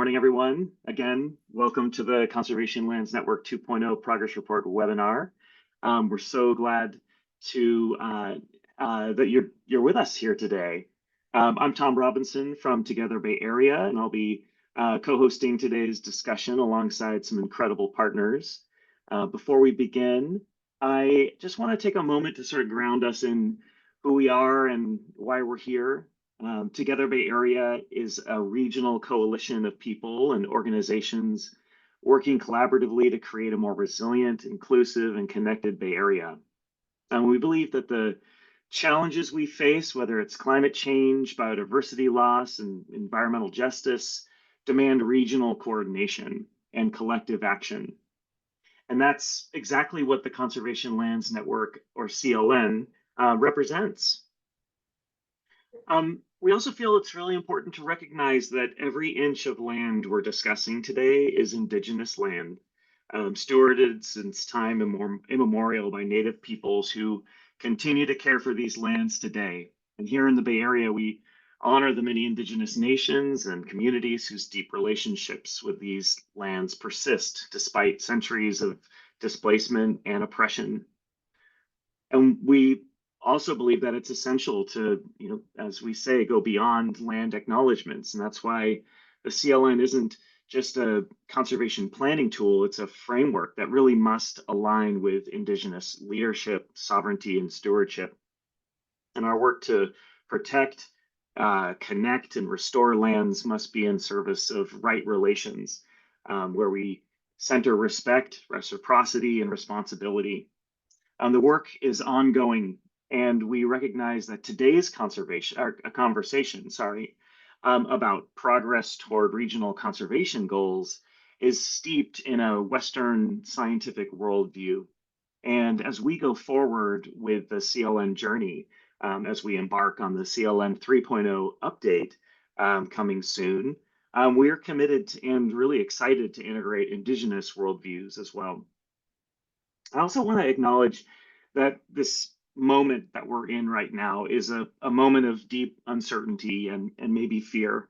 morning, everyone. Again, welcome to the Conservation Lands Network 2.0 Progress Report webinar. We're so glad to that you're with us here today. I'm Tom Robinson from Together Bay Area, and I'll be co-hosting today's discussion alongside some incredible partners. Before we begin, I just want to take a moment to sort of ground us in who we are and why we're here. Together Bay Area is a regional coalition of people and organizations working collaboratively to create a more resilient, inclusive, and connected Bay Area. And we believe that the challenges we face, whether it's climate change, biodiversity loss, and environmental justice, demand regional coordination and collective action. And that's exactly what the Conservation Lands Network, or CLN, represents. We also feel it's really important to recognize that every inch of land we're discussing today is Indigenous land, stewarded since time immemorial by Native peoples who continue to care for these lands today. And here in the Bay Area, we honor the many Indigenous nations and communities whose deep relationships with these lands persist despite centuries of displacement and oppression. And we also believe that it's essential to, as we say, go beyond land acknowledgements. And that's why the CLN isn't just a conservation planning tool, it's a framework that really must align with Indigenous leadership, sovereignty, and stewardship. And our work to protect, connect, and restore lands must be in service of right relations, where we center respect, reciprocity, and responsibility. The work is ongoing, and we recognize that today's conversation about progress toward regional conservation goals is steeped in a Western scientific worldview. And as we go forward with the CLN journey, as we embark on the CLN 3.0 update coming soon, we're committed and really excited to integrate Indigenous worldviews as well. I also want to acknowledge that this moment that we're in right now is a moment of deep uncertainty and maybe fear,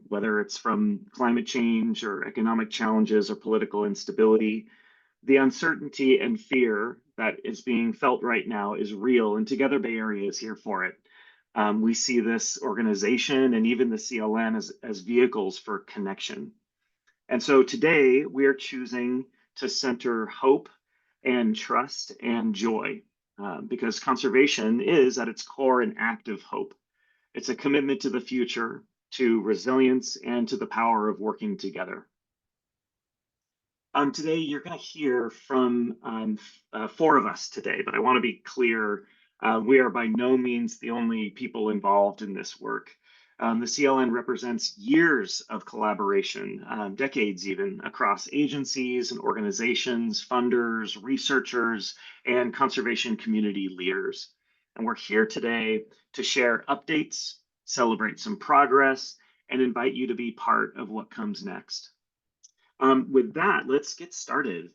whether it's from climate change or economic challenges or political instability. The uncertainty and fear that is being felt right now is real, and Together Bay Area is here for it. We see this organization and even the CLN as vehicles for connection. And so today we are choosing to center hope and trust and joy, because conservation is at its core an act of hope. It's a commitment to the future, to resilience, and to the power of working together. Today, you're going to hear from four of us today, but I want to be clear, we are by no means the only people involved in this work. The CLN represents years of collaboration, decades even, across agencies and organizations, funders, researchers, and conservation community leaders. And we're here today to share updates, celebrate some progress, and invite you to be part of what comes next. With that, let's get started.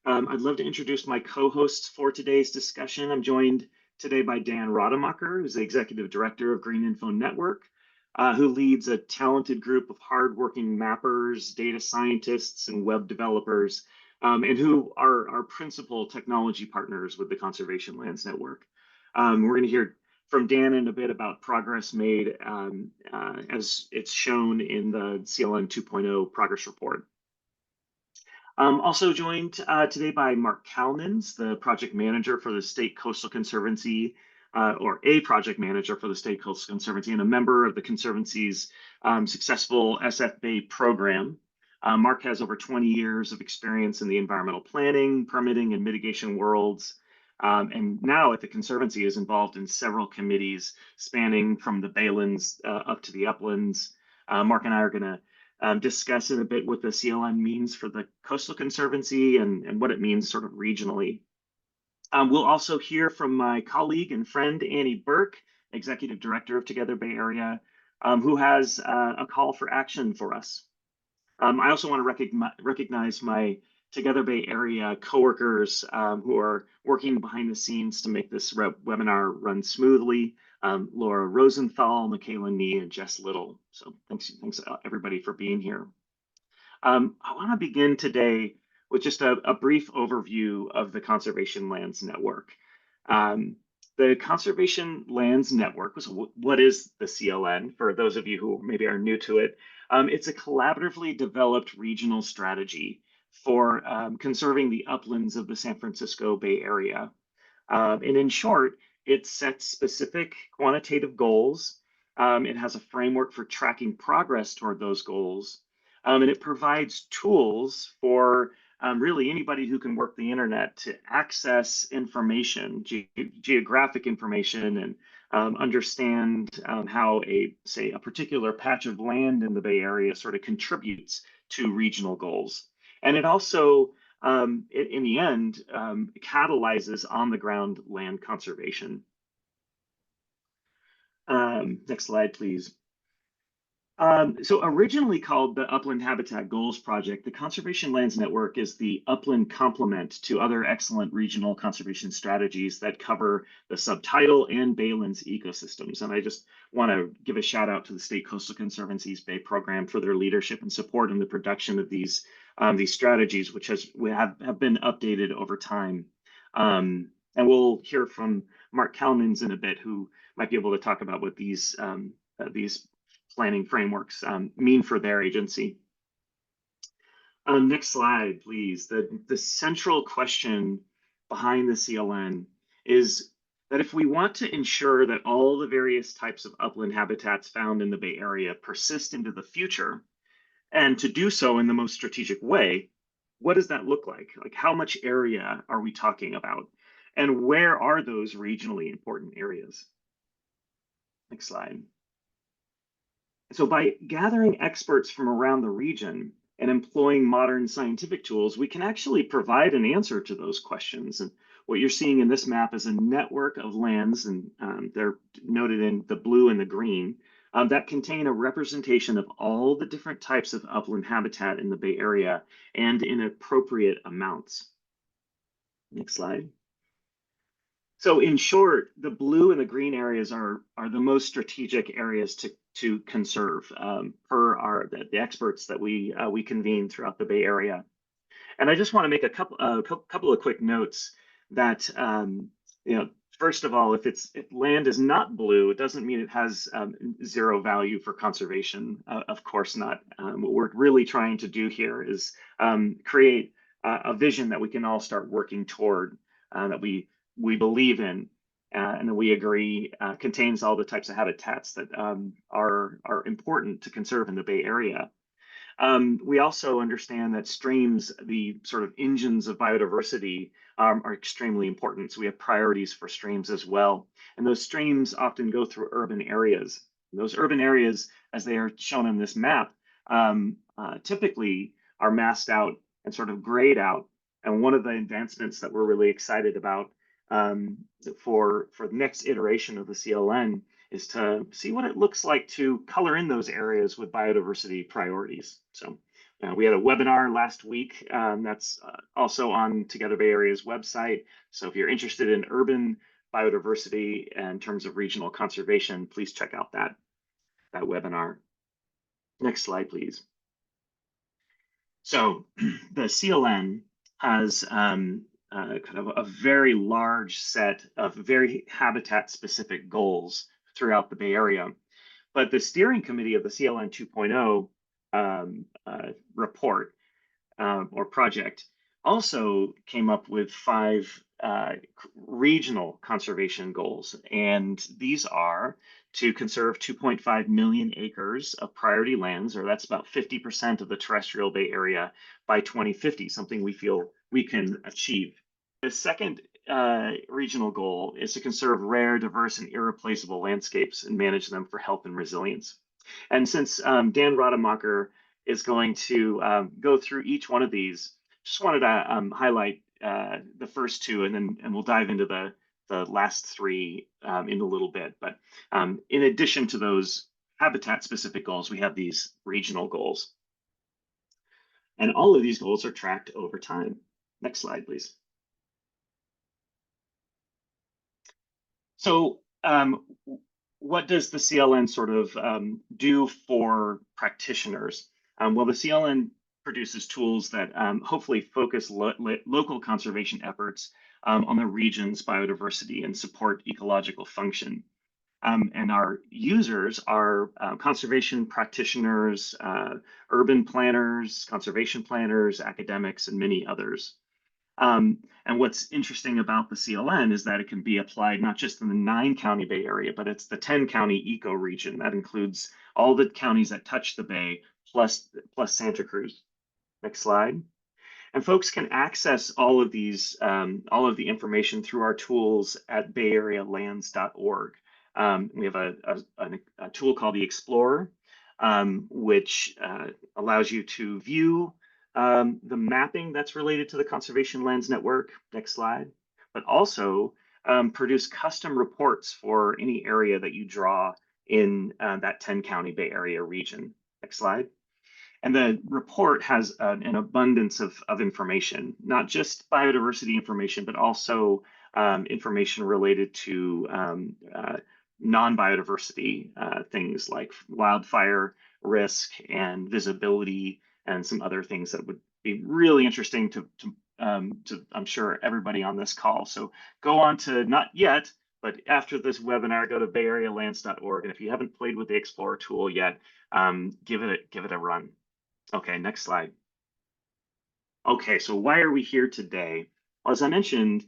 I'd love to introduce my co-hosts for today's discussion. I'm joined today by Dan Rademacher, who's the Executive Director of GreenInfo Network, who leads a talented group of hardworking mappers, data scientists, and web developers, and who are our principal technology partners with the Conservation Lands Network. We're going to hear from Dan in a bit about progress made as it's shown in the CLN 2.0 progress report. Also joined today by Mark Kalnins, the project manager for the State Coastal Conservancy, or a project manager for the State Coastal Conservancy and a member of the Conservancy's successful SFBay program. Mark has over 20 years of experience in the environmental planning, permitting, and mitigation worlds. And now at the Conservancy is involved in several committees spanning from the Baylands up to the uplands. Mark and I are going to discuss in a bit what the CLN means for the Coastal Conservancy and what it means sort of regionally. We'll also hear from my colleague and friend, Annie Burke, Executive Director of Together Bay Area, who has a call for action for us. I also want to recognize my Together Bay Area coworkers who are working behind the scenes to make this webinar run smoothly. Laura Rosenthal, Michaela Nee, and Jess Little. So thanks everybody for being here. I want to begin today with just a brief overview of the Conservation Lands Network. The Conservation Lands Network was what is the CLN for those of you who maybe are new to it. It's a collaboratively developed regional strategy for conserving the uplands of the San Francisco Bay Area. And in short, it sets specific quantitative goals. It has a framework for tracking progress toward those goals. And it provides tools for really anybody who can work the internet to access information, geographic information, and understand how say, a particular patch of land in the Bay Area sort of contributes to regional goals. And it also in the end, catalyzes on-the-ground land conservation. Next slide, please. So originally called the Upland Habitat Goals Project, the Conservation Lands Network is the upland complement to other excellent regional conservation strategies that cover the subtidal and baylands ecosystems. And I just want to give a shout out to the State Coastal Conservancy's Bay Program for their leadership and support in the production of these strategies, which have been updated over time. And we'll hear from Mark Kalnins in a bit, who might be able to talk about what these planning frameworks mean for their agency. Next slide, please. The central question behind the CLN is that if we want to ensure that all the various types of upland habitats found in the Bay Area persist into the future, and to do so in the most strategic way, what does that look like? Like, how much area are we talking about? And where are those regionally important areas? Next slide. So by gathering experts from around the region and employing modern scientific tools, we can actually provide an answer to those questions. And what you're seeing in this map is a network of lands, and they're noted in the blue and the green, that contain a representation of all the different types of upland habitat in the Bay Area and in appropriate amounts. Next slide. So in short, the blue and the green areas are the most strategic areas to conserve per the experts that we convene throughout the Bay Area. And I just want to make a couple of quick notes that first of all, if land is not blue, it doesn't mean it has zero value for conservation. Of course not. What we're really trying to do here is create a vision that we can all start working toward, that we believe in, and that we agree contains all the types of habitats that are important to conserve in the Bay Area. We also understand that streams, the sort of engines of biodiversity, are extremely important. So we have priorities for streams as well. And those streams often go through urban areas. And those urban areas, as they are shown in this map, typically are massed out and sort of grayed out. And one of the advancements that we're really excited about for the next iteration of the CLN is to see what it looks like to color in those areas with biodiversity priorities. So we had a webinar last week that's also on Together Bay Area's website. So if you're interested in urban biodiversity in terms of regional conservation, please check out that webinar. Next slide, please. So the CLN has kind of a very large set of very habitat-specific goals throughout the Bay Area. But the steering committee of the CLN 2.0 report or project also came up with 5 regional conservation goals. And these are to conserve 2.5 million acres of priority lands, or that's about 50% of the terrestrial Bay Area by 2050, something we feel we can achieve. The second regional goal is to conserve rare, diverse, and irreplaceable landscapes and manage them for health and resilience. And since Dan Rademacher is going to go through each one of these, just wanted to highlight the first 2, and we'll dive into the last 3 in a little bit. But in addition to those habitat-specific goals, we have these regional goals. And all of these goals are tracked over time. Next slide, please. So what does the CLN sort of do for practitioners? Well, the CLN produces tools that hopefully focus local conservation efforts on the region's biodiversity and support ecological function. And our users are conservation practitioners, urban planners, conservation planners, academics, and many others. And what's interesting about the CLN is that it can be applied not just in the 9 county Bay Area, but it's the 10 county ecoregion. That includes all the counties that touch the Bay plus Santa Cruz. Next slide. And folks can access all of all of the information through our tools at bayarealands.org. We have a tool called the Explorer, which allows you to view the mapping that's related to the Conservation Lands Network. Next slide. But also produce custom reports for any area that you draw in that 10 county Bay Area region. Next slide. And the report has an abundance of information, not just biodiversity information, but also information related to non-biodiversity things like wildfire risk and visibility and some other things that would be really interesting to I'm sure everybody on this call. So go on to, not yet, but after this webinar, go to bayarealands.org. And if you haven't played with the Explorer tool yet, give it a run. Okay, next slide. Okay, so why are we here today? Well, as I mentioned,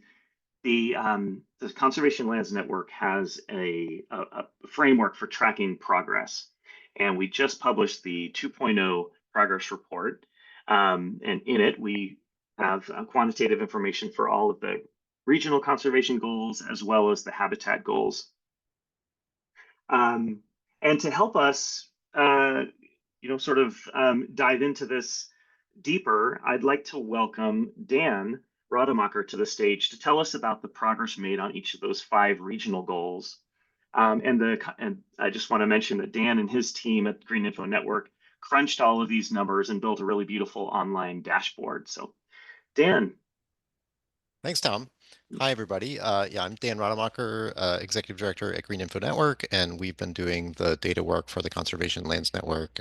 the Conservation Lands Network has a framework for tracking progress. And we just published the 2.0 progress report. And in it, we have quantitative information for all of the regional conservation goals as well as the habitat goals. And to help us, sort of dive into this deeper, I'd like to welcome Dan Rademacher to the stage to tell us about the progress made on each of those 5 regional goals. And I just want to mention that Dan and his team at GreenInfo Network crunched all of these numbers and built a really beautiful online dashboard. So, Dan. Thanks, Tom. Hi, everybody. Yeah, I'm Dan Rademacher, Executive Director at GreenInfo Network, and we've been doing the data work for the Conservation Lands Network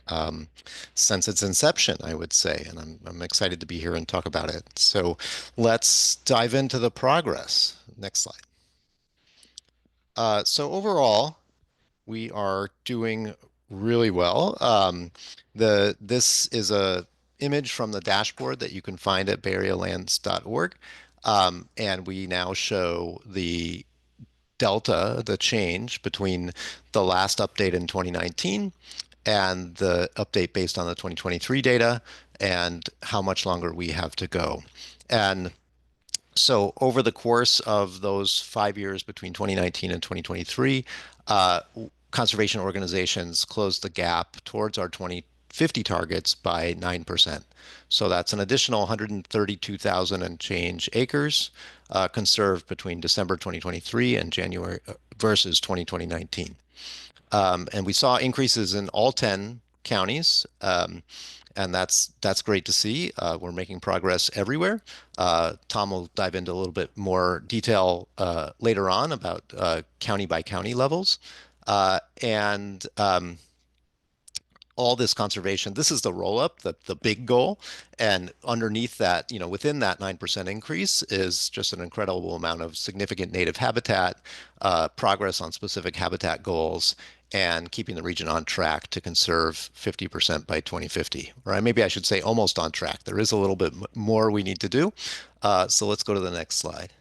since its inception, I would say, and I'm excited to be here and talk about it. So let's dive into the progress. Next slide. So overall, we are doing really well. This is a image from the dashboard that you can find at bayarealands.org. And we now show the delta, the change between the last update in 2019 and the update based on the 2023 data and how much longer we have to go. And so over the course of those 5 years between 2019 and 2023, conservation organizations closed the gap towards our 2050 targets by 9%. So that's an additional 132,000 and change acres conserved between December 2023 and January versus 2019. And we saw increases in all 10 counties. And that's great to see. We're making progress everywhere. Tom will dive into a little bit more detail later on about county by county levels. And all this conservation, this is the roll up, the big goal. And underneath that, within that 9% increase is just an incredible amount of significant native habitat, progress on specific habitat goals, and keeping the region on track to conserve 50% by 2050. Or maybe I should say almost on track. There is a little bit more we need to do. So let's go to the next slide.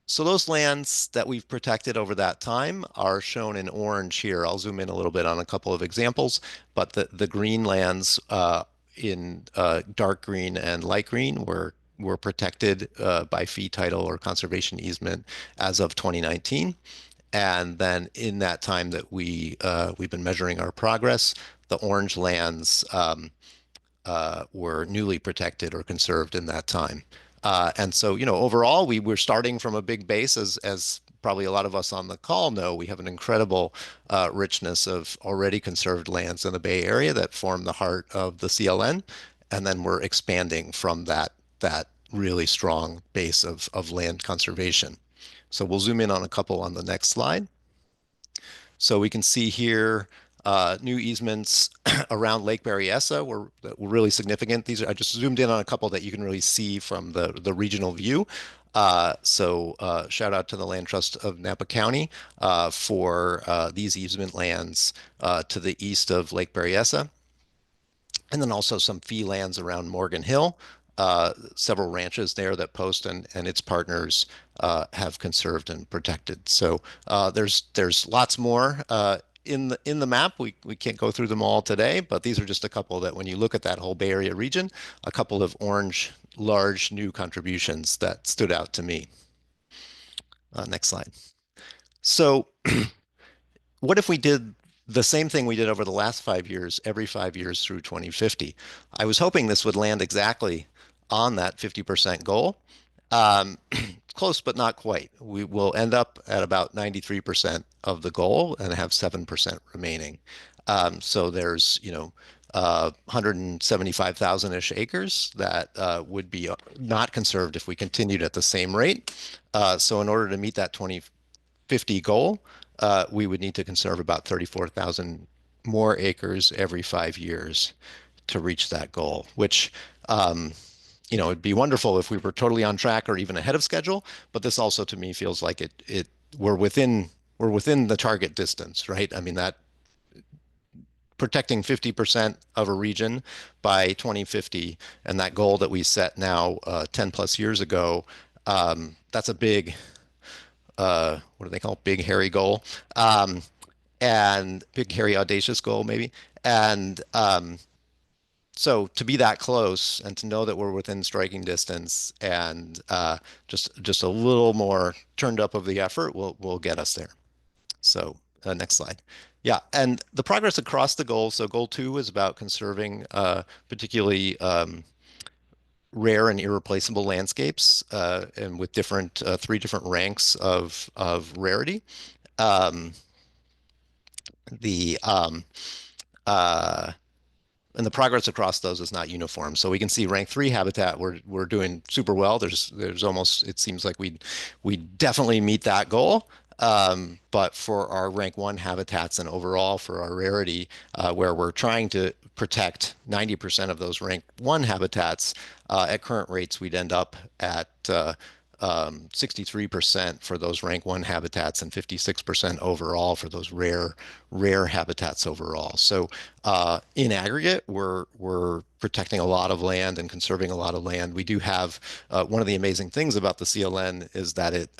So those lands that we've protected over that time are shown in orange here. I'll zoom in a little bit on a couple of examples, but the green lands in dark green and light green were protected by fee title or conservation easement as of 2019. And then in that time that we've been measuring our progress, the orange lands were newly protected or conserved in that time. And so, overall, we were starting from a big base, as probably a lot of us on the call know. We have an incredible richness of already conserved lands in the Bay Area that form the heart of the CLN. And then we're expanding from that really strong base of land conservation. So we'll zoom in on a couple on the next slide. So we can see here new easements around Lake Berryessa were really significant. These are, I just zoomed in on a couple that you can really see from the regional view. Shout out to the Land Trust of Napa County for these easement lands to the east of Lake Berryessa, and then also some fee lands around Morgan Hill. Several ranches there that Post and its partners have conserved and protected. So there's lots more in the map. We can't go through them all today, but these are just a couple that when you look at that whole Bay Area region, a couple of orange large new contributions that stood out to me. Next slide. So what if we did the same thing we did over the last 5 years, every 5 years through 2050? I was hoping this would land exactly on that 50% goal. Close, but not quite. We will end up at about 93% of the goal and have 7% remaining. So there's, 175,000-ish acres that would be not conserved if we continued at the same rate. So in order to meet that 2050 goal, we would need to conserve about 34,000 more acres every 5 years to reach that goal, which, it'd be wonderful if we were totally on track or even ahead of schedule. But this also to me feels like we're within the target distance, right? I mean, that protecting 50% of a region by 2050 and that goal that we set now 10 plus years ago, that's a big, what do they call it? Big hairy goal, and big hairy audacious goal maybe. And so to be that close and to know that we're within striking distance and just a little more turned up of the effort will get us there. So next slide. Yeah, and the progress across the goals. So goal 2 is about conserving particularly rare and irreplaceable landscapes, and with different 3 different ranks of rarity. Um, the uh, and the progress across those is not uniform. So we can see rank 3 habitat, we're doing super well. There's almost, it seems like we definitely meet that goal. But for our rank 1 habitats and overall for our rarity, where we're trying to protect 90% of those rank 1 habitats, at current rates, we'd end up at 63% for those rank 1 habitats and 56% overall for those rare habitats overall. So in aggregate, we're protecting a lot of land and conserving a lot of land. We do have one of the amazing things about the CLN is that it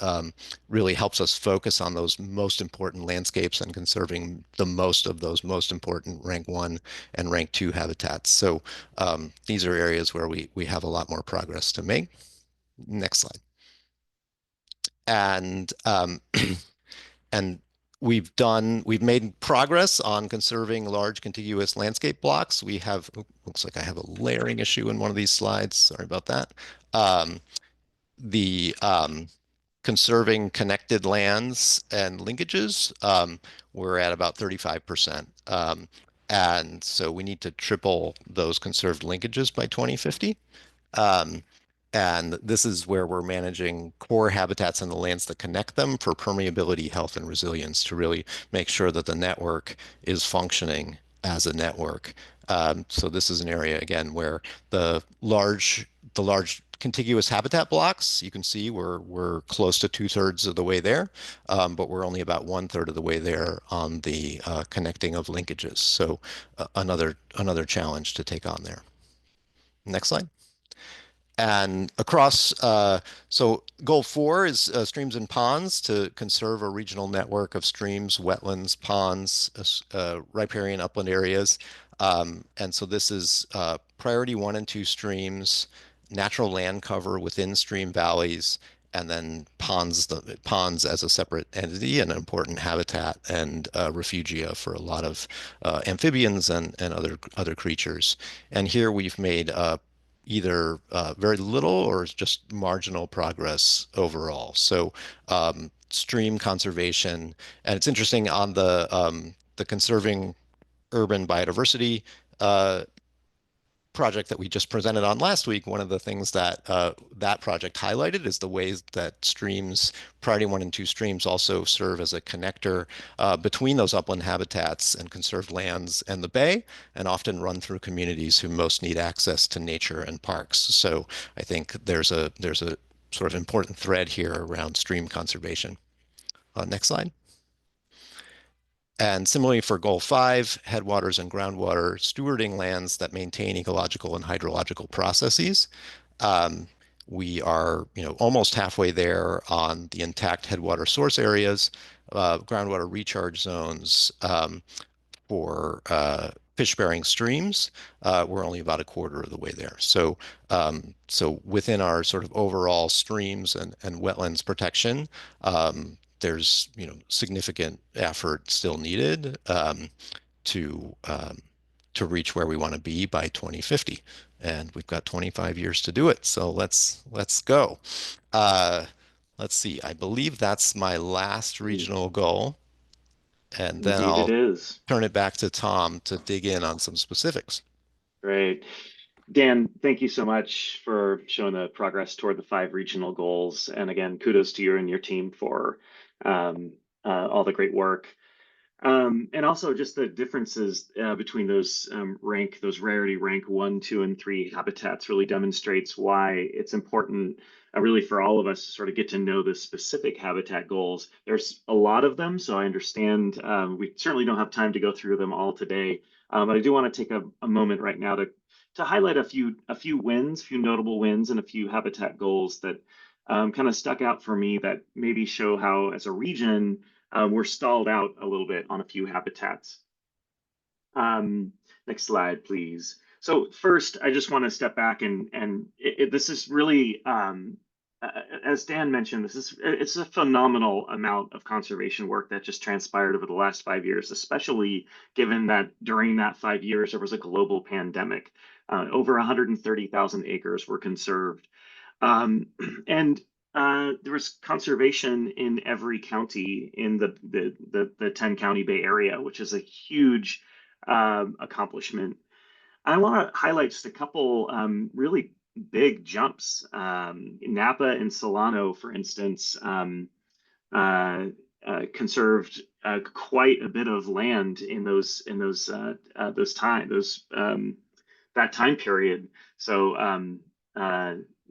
really helps us focus on those most important landscapes and conserving the most of those most important rank 1 and rank 2 habitats. So these are areas where we have a lot more progress to make. Next slide. And and we've made progress on conserving large contiguous landscape blocks. We have, looks like I have a layering issue in one of these slides. Sorry about that. The conserving connected lands and linkages, we're at about 35%. And so we need to triple those conserved linkages by 2050. And this is where we're managing core habitats in the lands that connect them for permeability, health, and resilience to really make sure that the network is functioning as a network. So this is an area, again, where the large contiguous habitat blocks, you can see we're close to 2/3 of the way there, but we're only about 1/3 of the way there on the connecting of linkages. So another challenge to take on there. Next slide. And across, so goal 4 is streams and ponds to conserve a regional network of streams, wetlands, ponds, riparian upland areas. And so this is priority 1 and 2 streams, natural land cover within stream valleys, and then ponds as a separate entity, an important habitat and refugia for a lot of amphibians and other creatures. And here we've made either very little or just marginal progress overall. So stream conservation, and it's interesting on the conserving urban biodiversity project that we just presented on last week, one of the things that that project highlighted is the ways that streams, priority one and two streams, also serve as a connector between those upland habitats and conserved lands and the bay, and often run through communities who most need access to nature and parks. So I think there's a sort of important thread here around stream conservation. Next slide. And similarly for goal 5, headwaters and groundwater, stewarding lands that maintain ecological and hydrological processes. We are, almost halfway there on the intact headwater source areas, groundwater recharge zones for fish-bearing streams. We're only about a quarter of the way there. So within our sort of overall streams and wetlands protection, there's significant effort still needed to to reach where we want to be by 2050, and we've got 25 years to do it. So let's go. Uh, let's see. I believe that's my last regional goal, and then Indeed, it I'll is. turn it back to Tom to dig in on some specifics. Great. Dan, thank you so much for showing the progress toward the 5 regional goals. And again, kudos to you and your team for all the great work. And also just the differences between those those rarity rank 1, 2, and 3 habitats really demonstrates why it's important really for all of us to sort of get to know the specific habitat goals. There's a lot of them, so I understand we certainly don't have time to go through them all today. But I do want to take a moment right now to highlight a few wins, few notable wins, and a few habitat goals that kind of stuck out for me that maybe show how, as a region, we're stalled out a little bit on a few habitats. Next slide, please. So first, I just want to step back and this is really, as Dan mentioned, it's a phenomenal amount of conservation work that just transpired over the last 5 years, especially given that during that 5 years there was a global pandemic. Over 130,000 acres were conserved. Um, and there was conservation in every county in the 10 county Bay Area, which is a huge accomplishment. I want to highlight just a couple really big jumps. Napa and Solano, for instance, conserved quite a bit of land in that time period. So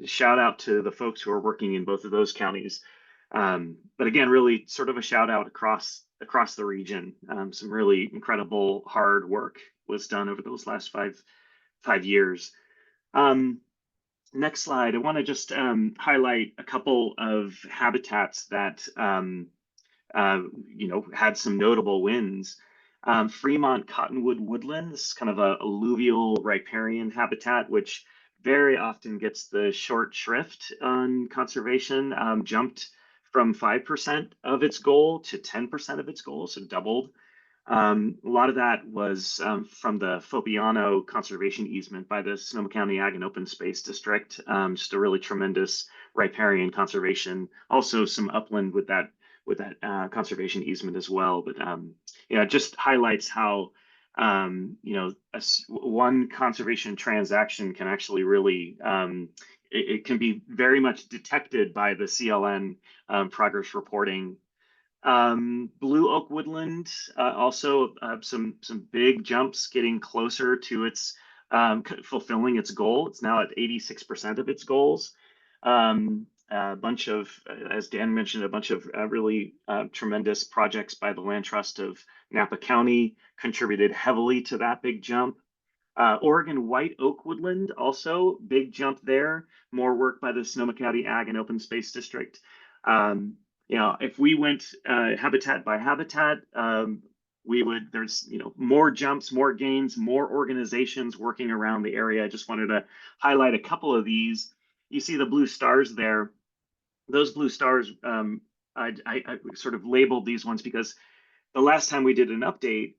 shout out to the folks who are working in both of those counties. But again, really sort of a shout out across the region. Some really incredible hard work was done over those last five years. Next slide. I want to just highlight a couple of habitats that had some notable wins. Fremont cottonwood woodland, this is kind of a alluvial riparian habitat, which very often gets the short shrift on conservation, jumped from 5% of its goal to 10% of its goal, so doubled. A lot of that was from the Fopiano conservation easement by the Sonoma County Ag and Open Space District. Just a really tremendous riparian conservation. Also some upland with that conservation easement as well. But it just highlights how one conservation transaction can actually really it can be very much detected by the CLN progress reporting. Blue oak woodland also some big jumps, getting closer to its fulfilling its goal. It's now at 86% of its goals. A bunch of, as Dan mentioned, a bunch of really tremendous projects by the Land Trust of Napa County contributed heavily to that big jump. Oregon white oak woodland, also big jump there. More work by the Sonoma County Ag and Open Space District. If we went habitat by habitat, there's more jumps, more gains, more organizations working around the area. I just wanted to highlight a couple of these. You see the blue stars there. Those blue stars, I sort of labeled these ones because the last time we did an update,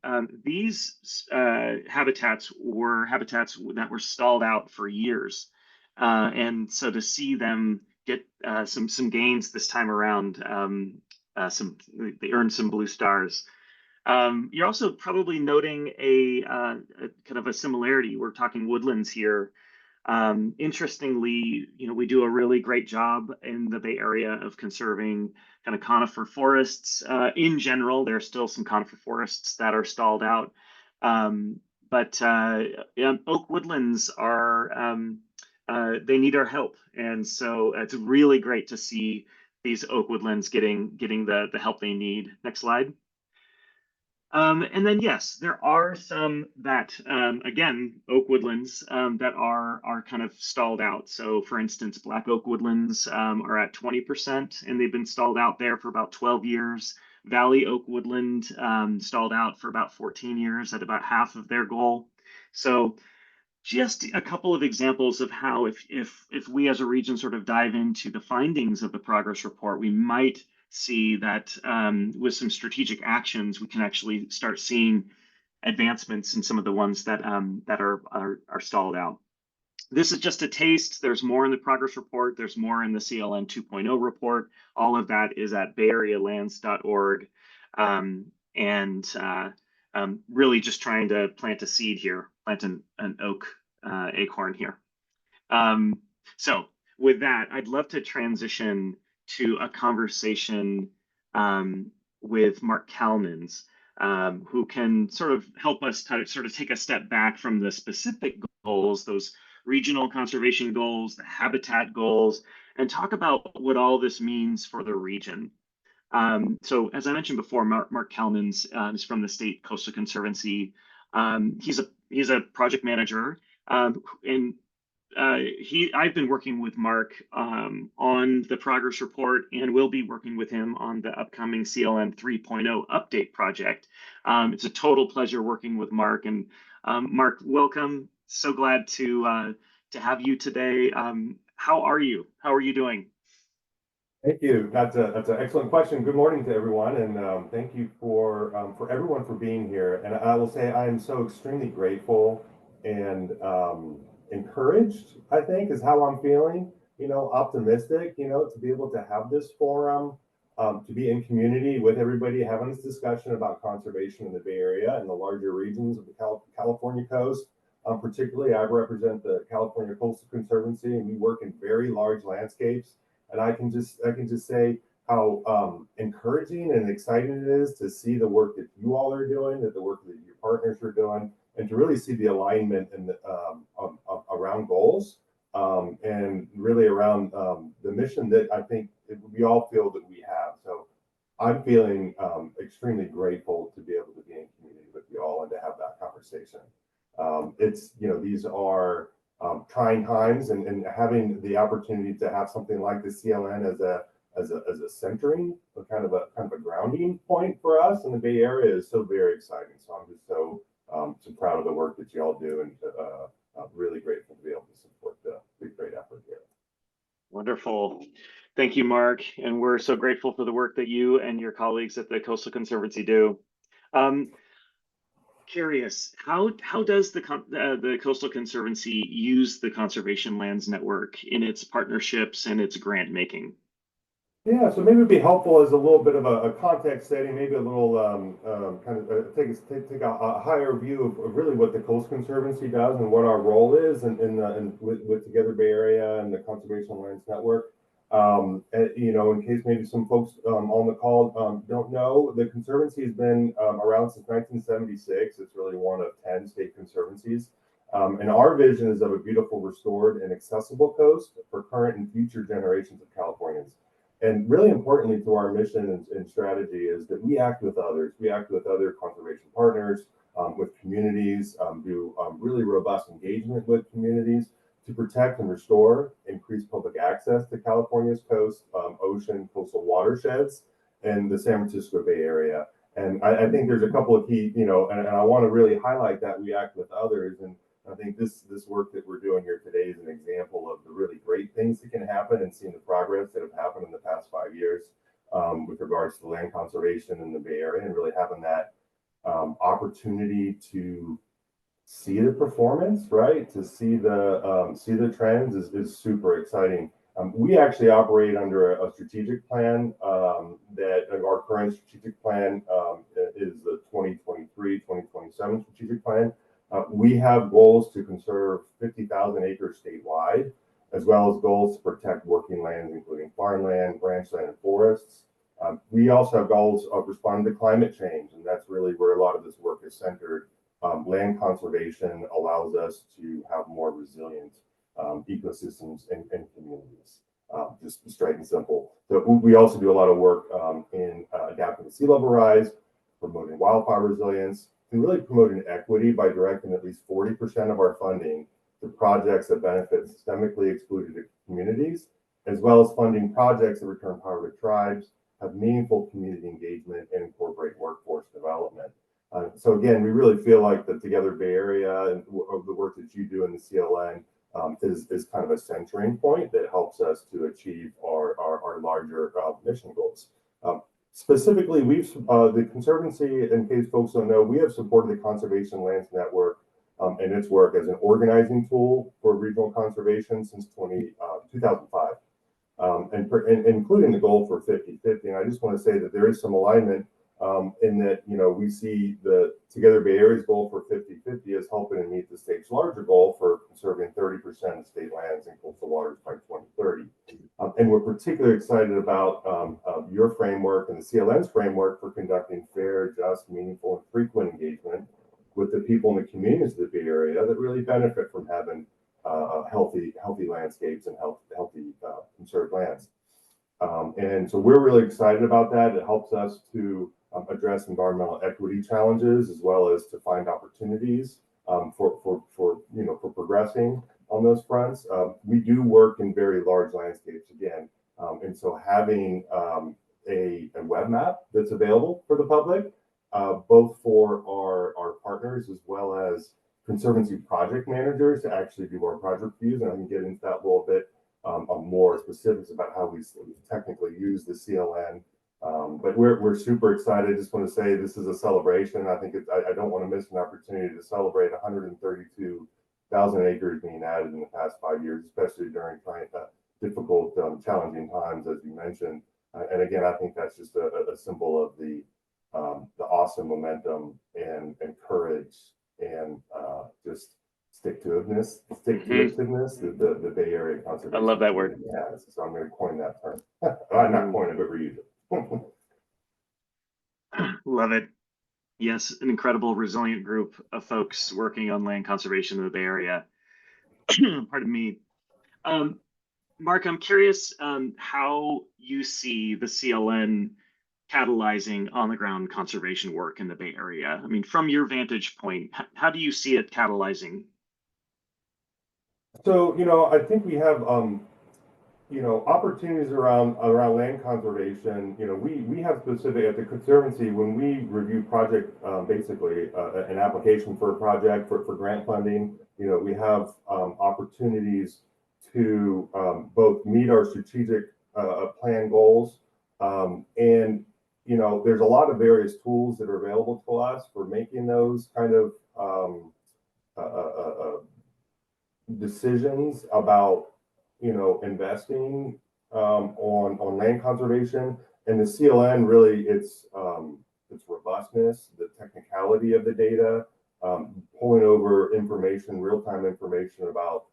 these habitats were habitats that were stalled out for years. And so to see them get some gains this time around, they earned some blue stars. You're also probably noting a kind of a similarity. We're talking woodlands here. Interestingly, we do a really great job in the Bay Area of conserving kind of conifer forests. In general, there are still some conifer forests that are stalled out, um, but yeah, oak woodlands are they need our help, and so it's really great to see these oak woodlands getting the help they need. Next slide. And then yes, there are some that again oak woodlands that are kind of stalled out. So for instance, black oak woodlands are at 20%, and they've been stalled out there for about 12 years. Valley oak woodland stalled out for about 14 years at about half of their goal. So just a couple of examples of how if we as a region sort of dive into the findings of the progress report, we might see that with some strategic actions, we can actually start seeing advancements in some of the ones that are stalled out. This is just a taste. There's more in the progress report. There's more in the CLN 2.0 report. All of that is at bayarealands.org. Really just trying to plant a seed here, plant an oak acorn here. So with that, I'd love to transition to a conversation with Mark Kalnins, who can sort of help us to sort of take a step back from the specific goals, those regional conservation goals, the habitat goals, and talk about what all this means for the region. So as I mentioned before, Mark Kalnins is from the State Coastal Conservancy. He's a project manager, and I've been working with Mark on the progress report, and will be working with him on the upcoming CLN 3.0 update project. It's a total pleasure working with Mark, and Mark, welcome. So glad to have you today. How are you? How are you doing? Thank you. That's an excellent question. Good morning to everyone, and thank you for everyone for being here. And I will say I am so extremely grateful and encouraged, I think, is how I'm feeling. Optimistic. To be able to have this forum, to be in community with everybody, having this discussion about conservation in the Bay Area and the larger regions of the California coast. Particularly, I represent the California Coastal Conservancy, and we work in very large landscapes. And I can just say how encouraging and exciting it is to see the work that you all are doing, that the work that your partners are doing, and to really see the alignment in around goals, and really around the mission that I think we all feel that we have. So I'm feeling extremely grateful to be able to be in community with you all and to have that conversation. These are trying times, and having the opportunity to have something like the CLN as a centering, a kind of a grounding point for us in the Bay Area is so very exciting. So I'm just so proud of the work that you all do, and really grateful to be able to support the great effort here. Wonderful. Thank you, Mark. And we're so grateful for the work that you and your colleagues at the Coastal Conservancy do. Curious, how does the Coastal Conservancy use the Conservation Lands Network in its partnerships and its grant making? Yeah, so maybe it'd be helpful as a little bit of a context setting, maybe a little take a higher view of really what the Coast Conservancy does and what our role is in with Together Bay Area and the Conservation Lands Network. In case maybe some folks on the call don't know, the Conservancy has been around since 1976. It's really one of 10 state conservancies. And our vision is of a beautiful, restored, and accessible coast for current and future generations of Californians. And really importantly to our mission and strategy is that we act with others. We act with other conservation partners, with communities, do really robust engagement with communities to protect and restore, increase public access to California's coast, ocean, coastal watersheds, and the San Francisco Bay Area. And I think there's a couple of key, and I want to really highlight that we act with others. And I think this work that we're doing here today is an example of the really great things that can happen, and seeing the progress that have happened in the past 5 years with regards to land conservation in the Bay Area, and really having that opportunity to see the performance, right? To see the trends is super exciting. We actually operate under a strategic plan that our current strategic plan is the 2023-2027 strategic plan. We have goals to conserve 50,000 acres statewide, as well as goals to protect working lands, including farmland, ranchland, and forests. We also have goals of responding to climate change, and that's really where a lot of this work is centered. Land conservation allows us to have more resilient ecosystems and communities, just straight and simple. So we also do a lot of work in adapting to sea level rise, promoting wildfire resilience, and really promoting equity by directing at least 40% of our funding to projects that benefit systemically excluded communities, as well as funding projects that return power to tribes, have meaningful community engagement, and incorporate workforce development. So again, we really feel like the Together Bay Area and the work that you do in the CLN is kind of a centering point that helps us to achieve our larger mission goals. Specifically, the Conservancy, in case folks don't know, we have supported the Conservation Lands Network and its work as an organizing tool for regional conservation since 2005, and including the goal for 50-50. And I just want to say that there is some alignment in that, we see the Together Bay Area's goal for 50-50 as helping to meet the state's larger goal for conserving 30% of state lands and coastal waters by 2030. And we're particularly excited about your framework and the CLN's framework for conducting fair, just, meaningful, and frequent engagement with the people in the communities of the Bay Area that really benefit from having healthy landscapes and healthy conserved lands. And so we're really excited about that. It helps us to address environmental equity challenges, as well as to find opportunities for progressing on those fronts. We do work in very large landscapes again, and so having a web map that's available for the public, both for our partners as well as Conservancy project managers to actually do more project views, and I can get into that a little bit on more specifics about how we technically use the CLN. But we're super excited. Just want to say this is a celebration. I think I don't want to miss an opportunity to celebrate 132,000 acres being added in the past 5 years, especially during difficult, challenging times, as you mentioned. And again, I think that's just a symbol of the awesome momentum and courage and just stick-to-itiveness that the Bay Area Conservation. I love that word. Has. So I'm going to coin that term. Not coin it, but reuse it. Love it. Yes, an incredible, resilient group of folks working on land conservation in the Bay Area. Pardon me. Mark, I'm curious how you see the CLN catalyzing on-the-ground conservation work in the Bay Area. I mean, from your vantage point, how do you see it catalyzing? So, I think we have, opportunities around land conservation. We have specific at the Conservancy when we review project, basically an application for a project for grant funding. We have opportunities to both meet our strategic plan goals, and there's a lot of various tools that are available to us for making those kind of decisions about investing on land conservation. And the CLN really its robustness, the technicality of the data, pulling over information, real-time information about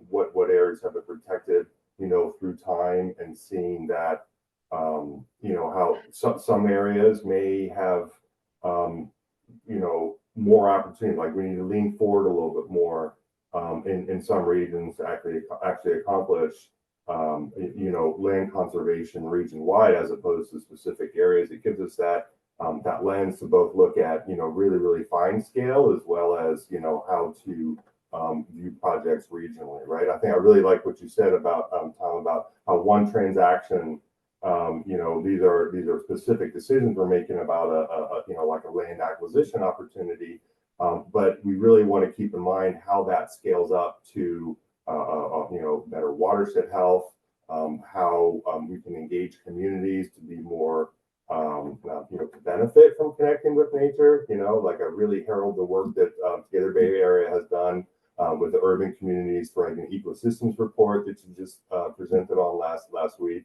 what areas have been protected through time, and seeing that how some areas may have more opportunity, like we need to lean forward a little bit more in some regions to actually accomplish land conservation region-wide as opposed to specific areas. It gives us that lens to both look at really fine scale, as well as how to view projects regionally, right? I think I really like what you said about Tom, about how one transaction, these are specific decisions we're making about like a land acquisition opportunity, but we really want to keep in mind how that scales up to better watershed health, how we can engage communities to be more to benefit from connecting with nature. Like I really herald the work that Together Bay Area has done with the Urban Communities Thriving Ecosystems report that you just presented on last week.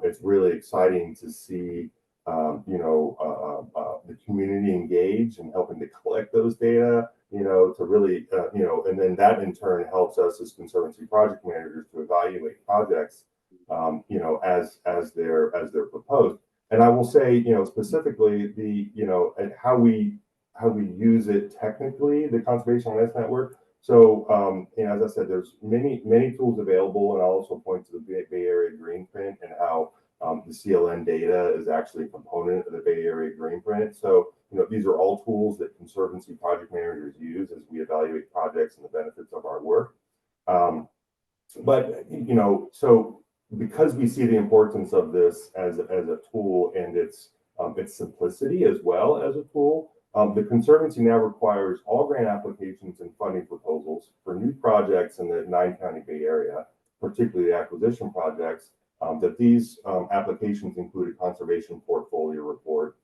It's really exciting to see the community engage and helping to collect those data, to really, and then that in turn helps us as Conservancy project managers to evaluate projects, as they're proposed. And I will say, specifically and how we use it technically, the Conservation Lands Network. So, as I said, there's many tools available, and I'll also point to the Bay Area Greenprint and how the CLN data is actually a component of the Bay Area Greenprint. So, these are all tools that Conservancy project managers use as we evaluate projects and the benefits of our work. So because we see the importance of this as a tool and its simplicity as well as a tool, the Conservancy now requires all grant applications and funding proposals for new projects in the 9-county Bay Area, particularly the acquisition projects, that these applications include a conservation portfolio report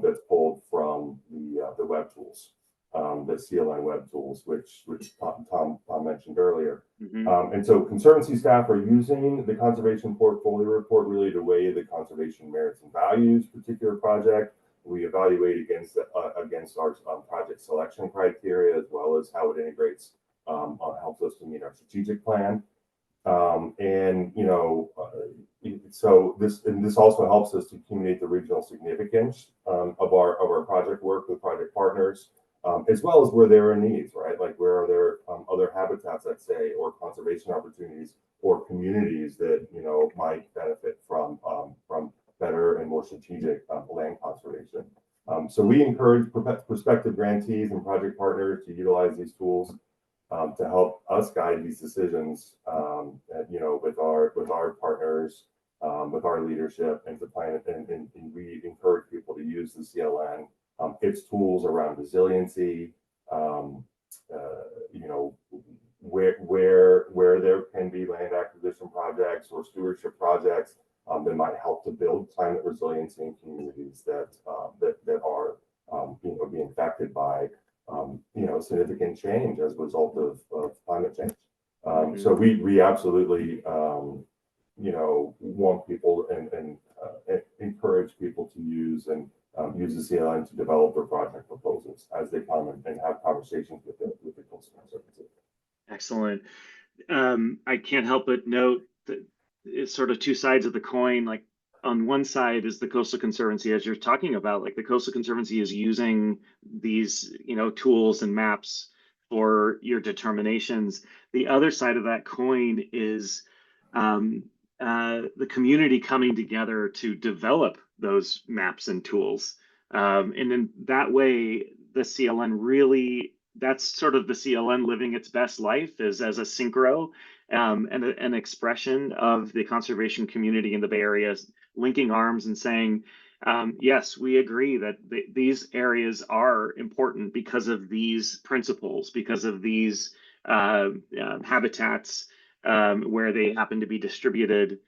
that's pulled from the web tools, the CLN web tools, which Tom mentioned earlier. And so Conservancy staff are using the conservation portfolio report really to weigh the conservation merits and values of a particular project. We evaluate against our project selection criteria, as well as how it integrates, helps us to meet our strategic plan. So this also helps us to communicate the regional significance of our project work with project partners, as well as where there are needs, right? Like where are there other habitats, let's say, or conservation opportunities or communities that might benefit from better and more strategic land conservation. So we encourage prospective grantees and project partners to utilize these tools to help us guide these decisions, with our partners, with our leadership, and to plan. And we encourage people to use the CLN, its tools around resiliency, where there can be land acquisition projects or stewardship projects that might help to build climate resiliency in communities that are being affected by significant change as a result of climate change. So we absolutely want people and encourage people to use the CLN to develop their project proposals as they come and have conversations with the Coastal Conservancy. Excellent. I can't help but note that it's sort of two sides of the coin. Like on one side is the Coastal Conservancy, as you're talking about, like the Coastal Conservancy is using these, tools and maps for your determinations. The other side of that coin is the community coming together to develop those maps and tools. And in that way, the CLN really, that's sort of the CLN living its best life is as a synchro and an expression of the conservation community in the Bay Area, linking arms and saying, yes, we agree that these areas are important because of these principles, because of these habitats where they happen to be distributed.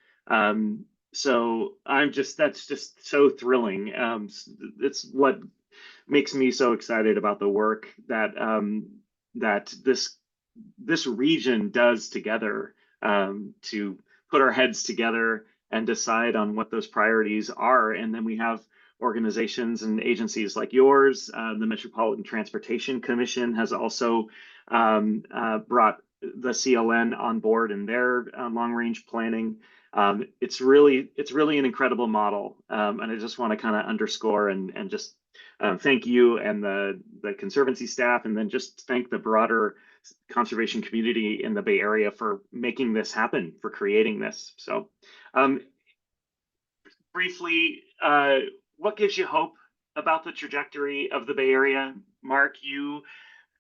So that's just so thrilling. It's what makes me so excited about the work that that this region does together, to put our heads together and decide on what those priorities are. And then we have organizations and agencies like yours. The Metropolitan Transportation Commission has also brought the CLN on board in their long-range planning. It's really an incredible model, and I just want to kind of underscore and just thank you and the Conservancy staff, and then just thank the broader conservation community in the Bay Area for making this happen, for creating this. So briefly, what gives you hope about the trajectory of the Bay Area? Mark, you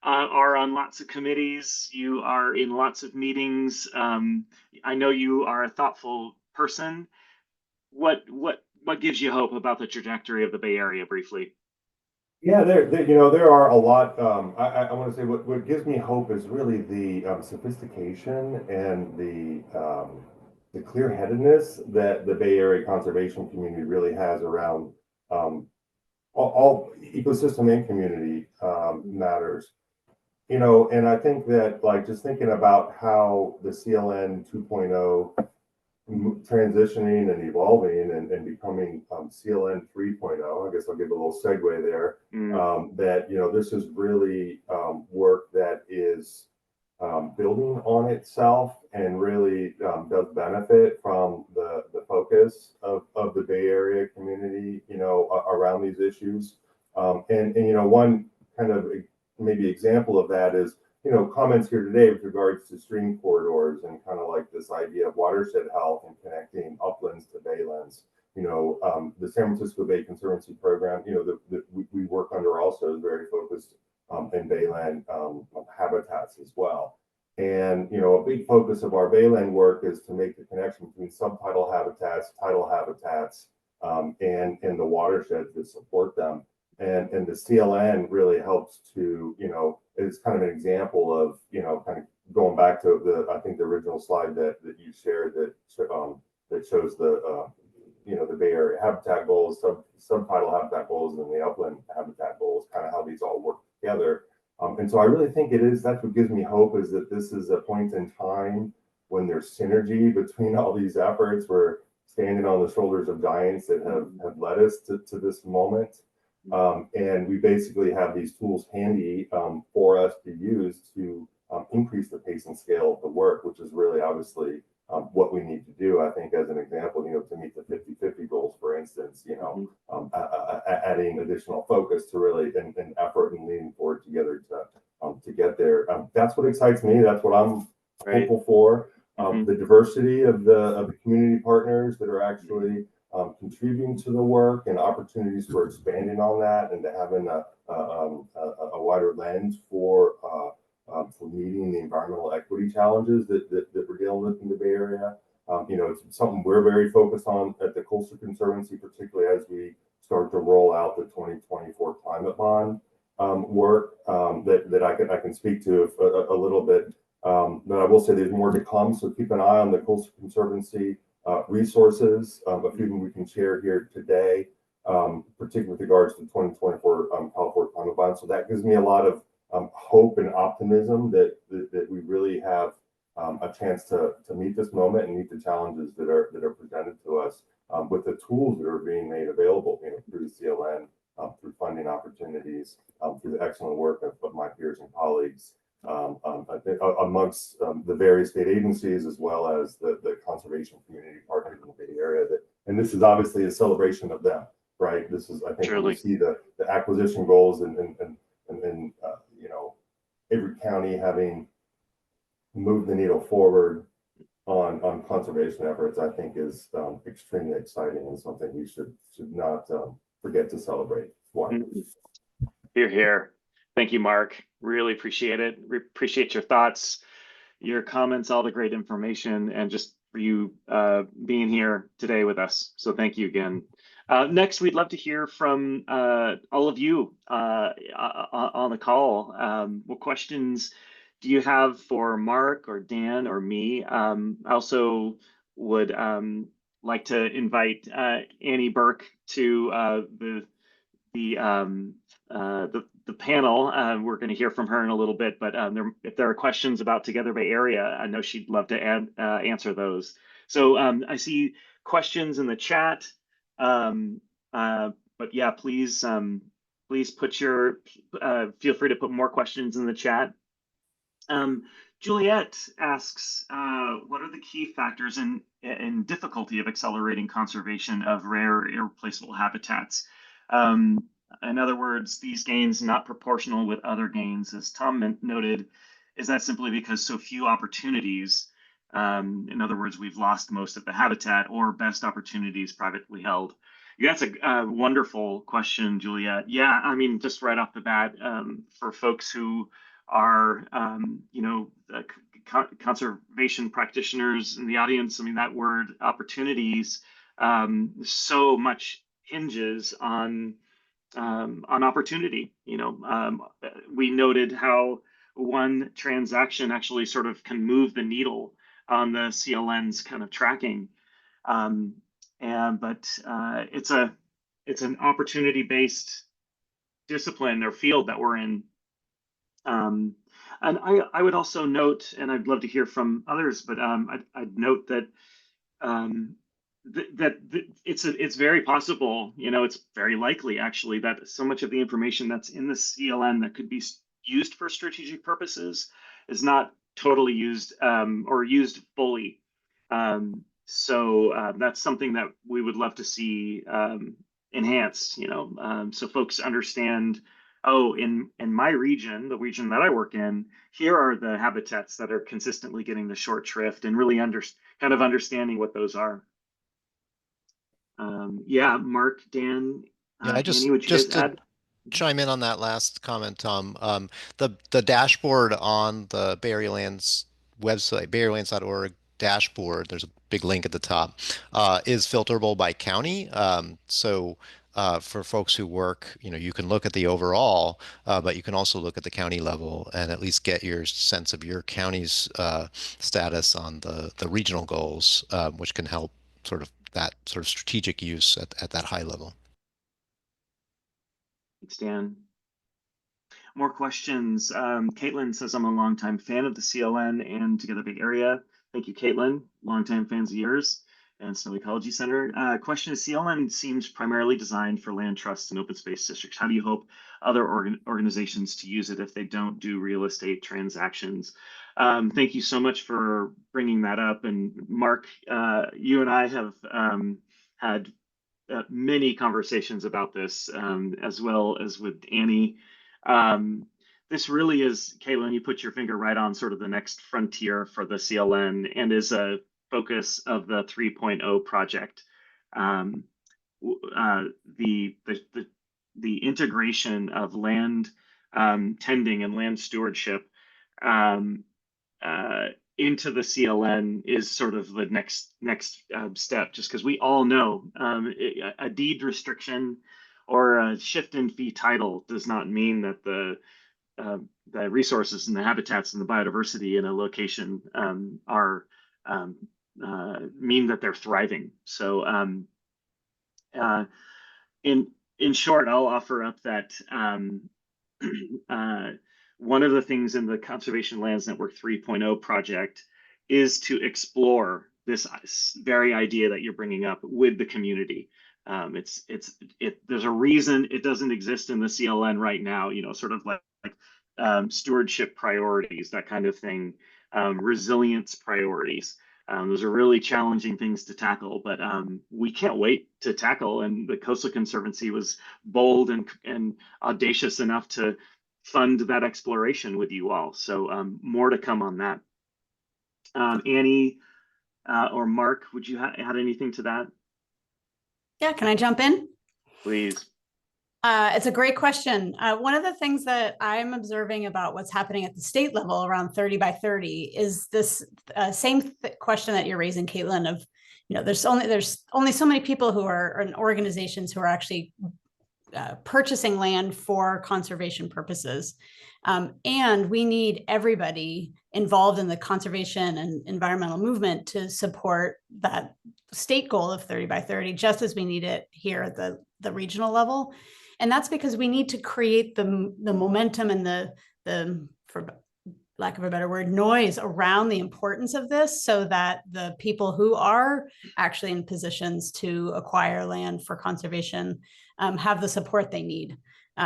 are on lots of committees, you are in lots of meetings. I know you are a thoughtful person. What gives you hope about the trajectory of the Bay Area, briefly? Yeah, there are a lot. I want to say what gives me hope is really the sophistication and the clear-headedness that the Bay Area conservation community really has around all ecosystem and community matters. You know, and I think that like just thinking about how the CLN 2.0 transitioning and evolving and becoming CLN 3.0, I guess I'll give a little segue there, that, you know, this is really work that is building on itself and really does benefit from the focus of the Bay Area community, you know, around these issues. And, you know, one kind of maybe example of that is, you know, comments here today with regards to stream corridors and kind of like this idea of watershed health and connecting uplands to baylands. You know, the San Francisco Bay Conservancy program, you know, we work under also is very focused in bayland habitats as well. And, you know, a big focus of our bayland work is to make the connection between subtidal habitats, tidal habitats, and the watersheds that support them. And the CLN really helps to, you know, it's kind of an example of, you know, kind of going back to the, I think the original slide that you shared that shows the, you know, the Bay Area habitat goals, subtidal habitat goals, and the upland habitat goals, kind of how these all work together. And so I really think that's what gives me hope, is that this is a point in time when there's synergy between all these efforts. We're standing on the shoulders of giants that have led us to this moment. And we basically have these tools handy for us to use to increase the pace and scale of the work, which is really obviously what we need to do. I think, as an example, you know, to meet the 50-50 goals, for instance, you know, adding additional focus to really and effort and leaning forward together to get there. That's what excites me. That's what I'm hopeful for. The diversity of the community partners that are actually contributing to the work, and opportunities for expanding on that, and to having a wider lens for meeting the environmental equity challenges that we're dealing with in the Bay Area. You know, it's something we're very focused on at the Coastal Conservancy, particularly as we start to roll out the 2024 climate bond work that I can speak to a little bit. But I will say there's more to come, so keep an eye on the Coastal Conservancy resources, a few of them we can share here today, particularly with regards to the 2024 California Climate Bond. So that gives me a lot of hope and optimism that we really have a chance to meet this moment and meet the challenges that are presented to us with the tools that are being made available, you know, through the CLN, through funding opportunities, through the excellent work of my peers and colleagues. Amongst the various state agencies, as well as the conservation community partners in the Bay Area. And this is obviously a celebration of them, right? This is, I think, when we see the acquisition goals and you know, every county having moved the needle forward on conservation efforts, I think is extremely exciting and something we should not forget to celebrate. Hear, hear. Thank you, Mark. Really appreciate it. Appreciate your thoughts, your comments, all the great information, and just for you being here today with us. So thank you again. Next, we'd love to hear from all of you on the call. What questions do you have for Mark or Dan or me? I also would like to invite Annie Burke to the panel. We're going to hear from her in a little bit, but if there are questions about Together Bay Area, I know she'd love to answer those. So I see questions in the chat, but yeah, please put your feel free to put more questions in the chat. Juliet asks, what are the key factors in difficulty of accelerating conservation of rare irreplaceable habitats? In other words, these gains not proportional with other gains, as Tom noted. Is that simply because so few opportunities? In other words, we've lost most of the habitat, or best opportunities privately held? Yeah, that's a wonderful question, Juliet. Yeah, I mean, just right off the bat, for folks who are, you know, conservation practitioners in the audience, I mean, that word opportunities, so much hinges on opportunity. You know, we noted how one transaction actually sort of can move the needle on the CLN's kind of tracking, but it's an opportunity-based discipline or field that we're in. And I would also note, and I'd love to hear from others, but I'd note that it's very possible, it's very likely actually that so much of the information that's in the CLN that could be used for strategic purposes is not totally used or used fully. So that's something that we would love to see enhanced, so folks understand, oh, in my region, the region that I work in, here are the habitats that are consistently getting the short shrift, and really kind of understanding what those are. Yeah, Mark, Dan, Yeah, I Annie, would you guys just to add? chime in on that last comment, Tom. The dashboard on the Bay Area Lands website, bayarea.org dashboard, there's a big link at the top, is filterable by county. So for folks who work, you can look at the overall, but you can also look at the county level and at least get your sense of your county's status on the regional goals, which can help sort of that sort of strategic use at that high level. Thanks, Dan. More questions. Caitlin says, I'm a longtime fan of the CLN and Together Bay Area. Thank you, Caitlin. Longtime fans of yours and Snow Ecology Center. Question is, CLN seems primarily designed for land trusts and open space districts. How do you hope other organizations to use it if they don't do real estate transactions? Thank you so much for bringing that up. And Mark, you and I have had many conversations about this, as well as with Annie. This really is, Caitlin, you put your finger right on sort of the next frontier for the CLN and is a focus of the 3.0 project. The integration of land tending and land stewardship into the CLN is sort of the next step, just because we all know a deed restriction or a shift in fee title does not mean that the resources and the habitats and the biodiversity in a location mean that they're thriving. So in short, I'll offer up that one of the things in the Conservation Lands Network 3.0 project is to explore this very idea that you're bringing up with the community. There's a reason it doesn't exist in the CLN right now, sort of like stewardship priorities, that kind of thing, resilience priorities. Those are really challenging things to tackle, but we can't wait to tackle. And the Coastal Conservancy was bold and audacious enough to fund that exploration with you all. So more to come on that. Annie or Mark, would you add anything to that? Yeah, can I jump in? Please. It's a great question. One of the things that I'm observing about what's happening at the state level around 30 by 30 is this same question that you're raising, Caitlin, of, there's only so many people who are in organizations who are actually purchasing land for conservation purposes. And we need everybody involved in the conservation and environmental movement to support that state goal of 30 by 30, just as we need it here at the regional level. And that's because we need to create the momentum and the, for lack of a better word, noise around the importance of this, so that the people who are actually in positions to acquire land for conservation have the support they need,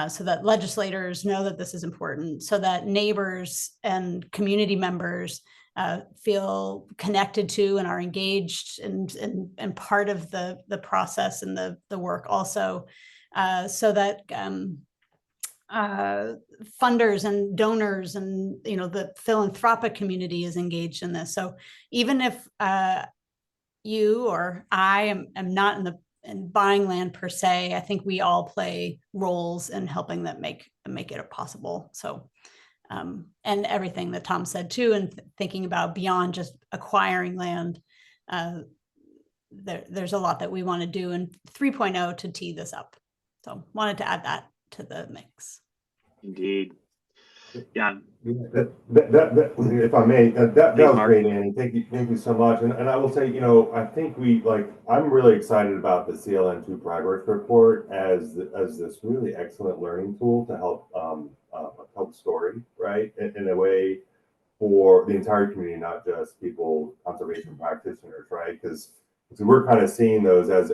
so that legislators know that this is important, so that neighbors and community members feel connected to and are engaged and part of the process and the work also, so that funders and donors and the philanthropic community is engaged in this. So even if you or I am not in buying land per se, I think we all play roles in helping that make it possible. So and everything that Tom said too, and thinking about beyond just acquiring land, there's a lot that we want to do in 3.0 to tee this up. So wanted to add that to the mix. Indeed. Yeah. If I may, that was Mark. great, Annie. Thank you so much. And I will say, I think I'm really excited about the CLN2 progress report as this really excellent learning tool to help tell the story, right, in a way for the entire community, not just people, conservation practitioners, right? Because we're kind of seeing those as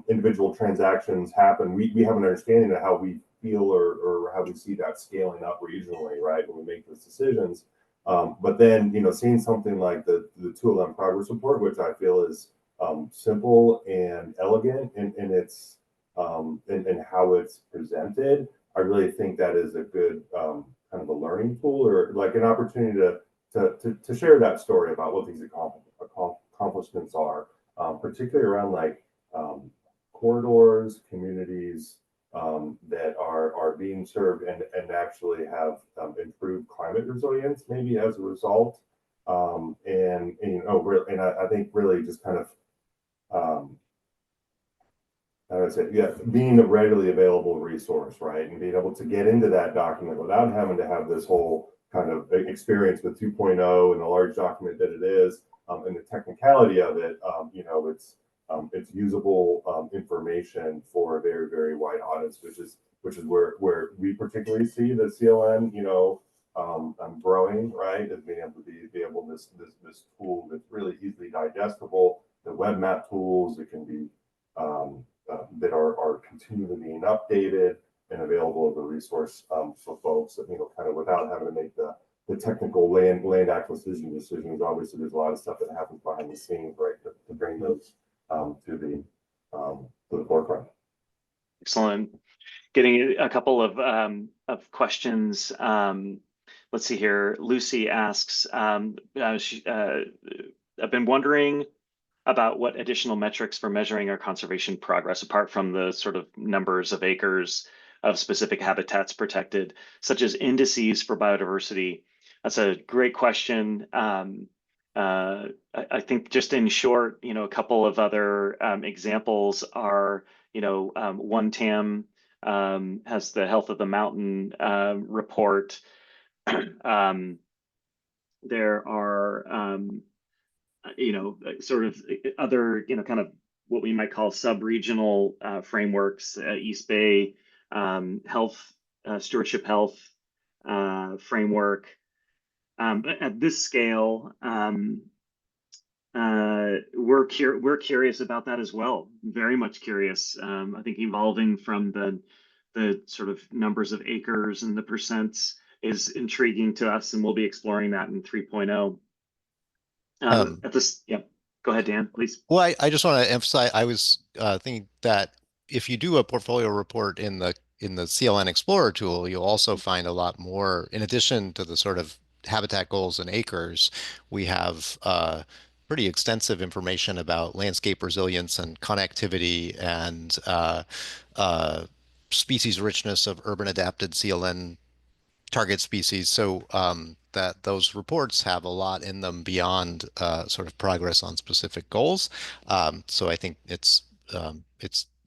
individual transactions happen. We have an understanding of how we feel or how we see that scaling up regionally, right, when we make those decisions. But then, seeing something like the 211 progress report, which I feel is simple and elegant in its and how it's presented, I really think that is a good kind of a learning tool, or like an opportunity to share that story about what these accomplishments are, particularly around like corridors, communities that are being served and actually have improved climate resilience maybe as a result. And I think really just kind of I would say, yeah, being a readily available resource, right? And being able to get into that document without having to have this whole kind of experience with 2.0 and the large document that it is, and the technicality of it, it's usable information for a very, very wide audience, which is where we particularly see the CLN, growing, right? As being able to be able this tool that's really easily digestible. The web map tools, it can be that are continually being updated and available as a resource for folks that, kind of without having to make the technical land acquisition decisions. Obviously, there's a lot of stuff that happens behind the scenes, right, to bring those to the forefront. Excellent. Getting a couple of questions. Let's see here. Lucy asks, I've been wondering about what additional metrics for measuring our conservation progress, apart from the sort of numbers of acres of specific habitats protected, such as indices for biodiversity. That's a great question. I think just in short, a couple of other examples are, one TAM has the Health of the Mountain report. There are sort of other, kind of what we might call sub-regional frameworks, East Bay Health, Stewardship Health framework. But at this scale, we're curious about that as well. Very much curious. I think evolving from the sort of numbers of acres and the percents is intriguing to us, and we'll be exploring that in 3.0. Go ahead, Dan, please. Well, I just want to emphasize, I was thinking that if you do a portfolio report in the CLN Explorer tool, you'll also find a lot more, in addition to the sort of habitat goals and acres, we have pretty extensive information about landscape resilience and connectivity and species richness of urban adapted CLN target species. So that those reports have a lot in them beyond sort of progress on specific goals. So I think it's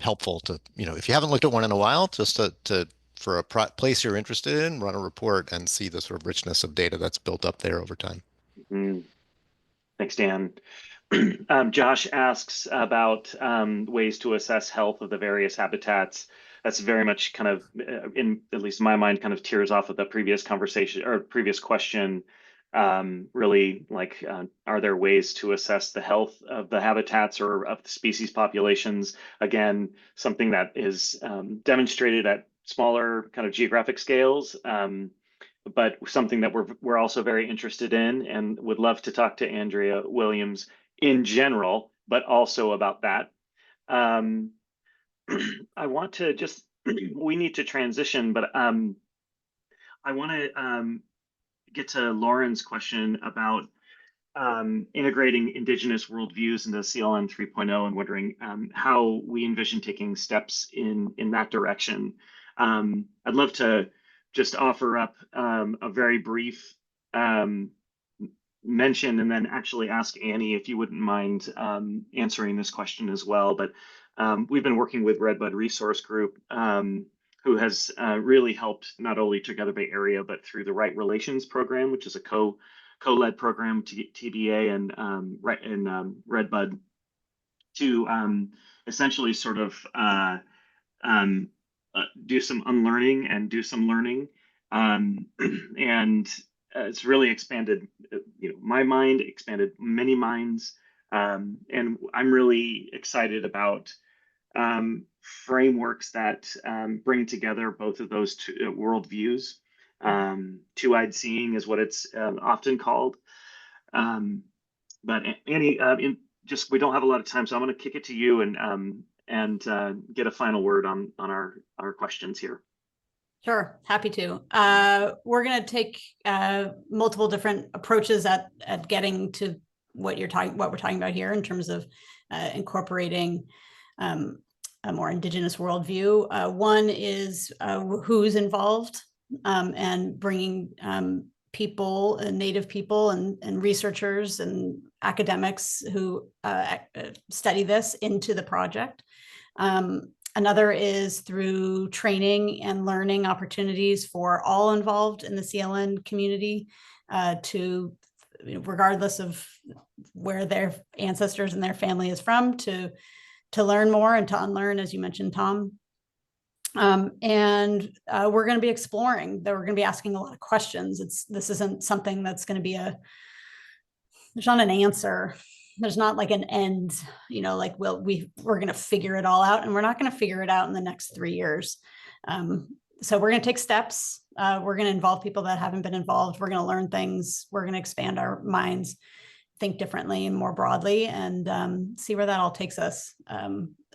helpful to, if you haven't looked at one in a while, just to for a place you're interested in, run a report and see the sort of richness of data that's built up there over time. Mm-hmm. Thanks, Dan. Josh asks about ways to assess health of the various habitats. That's very much kind of, in at least in my mind, kind of tears off of the previous conversation or previous question. Really, like, are there ways to assess the health of the habitats or of the species populations? Again, something that is demonstrated at smaller kind of geographic scales, but something that we're also very interested in and would love to talk to Andrea Williams in general, but also about that. I want to just, we need to transition, but I want to get to Lauren's question about integrating Indigenous worldviews into CLN 3.0 and wondering how we envision taking steps in that direction. I'd love to just offer up a very brief mention and then actually ask Annie if you wouldn't mind answering this question as well. But we've been working with Redbud Resource Group, who has really helped not only Together Bay Area, but through the Right Relations program, which is a co-led program to TBA and Redbud, to essentially sort of do some unlearning and do some learning And it's really expanded, my mind, expanded many minds. And I'm really excited about frameworks that bring together both of those two worldviews. Two-eyed seeing is what it's often called. But Annie, we don't have a lot of time, so I'm going to kick it to you and get a final word on our questions here. Sure, happy to. We're going to take multiple different approaches at getting to what we're talking about here in terms of incorporating a more indigenous worldview. One is who's involved and bringing people, native people and researchers and academics who study this into the project. Another is through training and learning opportunities for all involved in the CLN community regardless of where their ancestors and their family is from, to learn more and to unlearn, as you mentioned, Tom. And we're going to be exploring, that we're going to be asking a lot of questions. This isn't something that's going to be there's not an answer. There's not like an end, like we're going to figure it all out, and we're not going to figure it out in the next 3 years. So we're going to take steps. We're going to involve people that haven't been involved. We're going to learn things. We're going to expand our minds, think differently and more broadly, and see where that all takes us.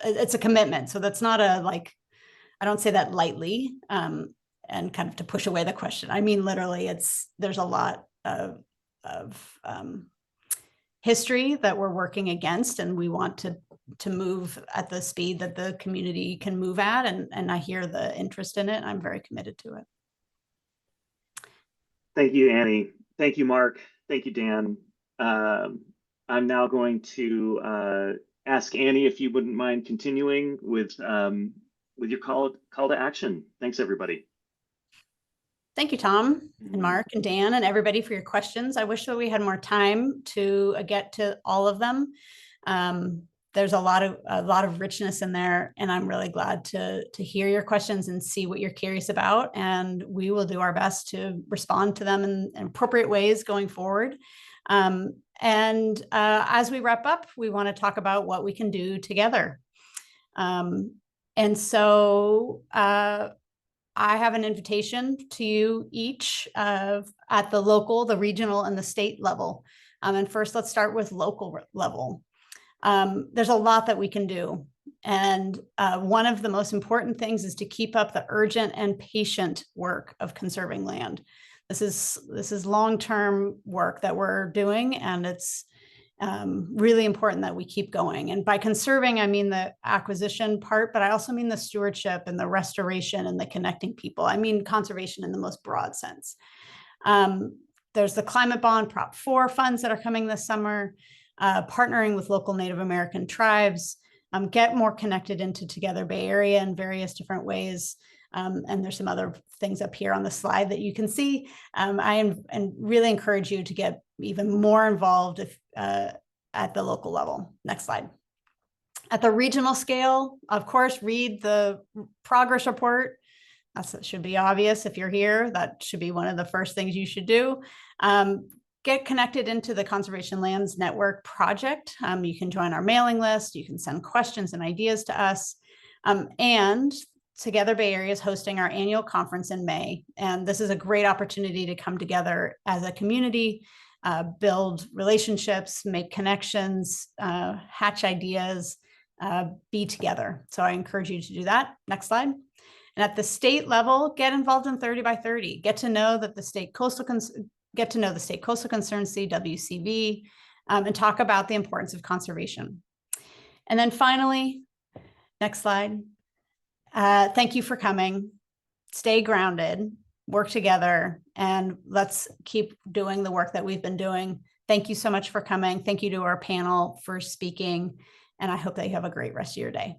It's a commitment. So that's not I don't say that lightly and kind of to push away the question. I mean, literally, there's a lot of history that we're working against, and we want to move at the speed that the community can move at. And I hear the interest in it, and I'm very committed to it. Thank you, Annie. Thank you, Mark. Thank you, Dan. I'm now going to ask Annie if you wouldn't mind continuing with your call to action. Thanks, everybody. Thank you, Tom and Mark and Dan and everybody for your questions. I wish that we had more time to get to all of them. There's a lot of richness in there, and I'm really glad to hear your questions and see what you're curious about. And we will do our best to respond to them in appropriate ways going forward. And as we wrap up, we want to talk about what we can do together. And so I have an invitation to you each at the local, the regional, and the state level. And first, let's start with local level. There's a lot that we can do. And one of the most important things is to keep up the urgent and patient work of conserving land. This is long-term work that we're doing, and it's really important that we keep going. And by conserving, I mean the acquisition part, but I also mean the stewardship and the restoration and the connecting people. I mean conservation in the most broad sense. There's the Climate Bond Prop 4 funds that are coming this summer, partnering with local Native American tribes, get more connected into Together Bay Area in various different ways. And there's some other things up here on the slide that you can see. I really encourage you to get even more involved at the local level. Next slide. At the regional scale, of course, read the progress report. That should be obvious if you're here. That should be one of the first things you should do. Get connected into the Conservation Lands Network project. You can join our mailing list. You can send questions and ideas to us. And Together Bay Area is hosting our annual conference in May. And this is a great opportunity to come together as a community, build relationships, make connections, hatch ideas, be together. So I encourage you to do that. Next slide. And at the state level, get involved in 30 by 30. Get to know the State Coastal Conservancy, WCV, and talk about the importance of conservation. And then finally, next slide. Thank you for coming. Stay grounded, work together, and let's keep doing the work that we've been doing. Thank you so much for coming. Thank you to our panel for speaking, and I hope that you have a great rest of your day.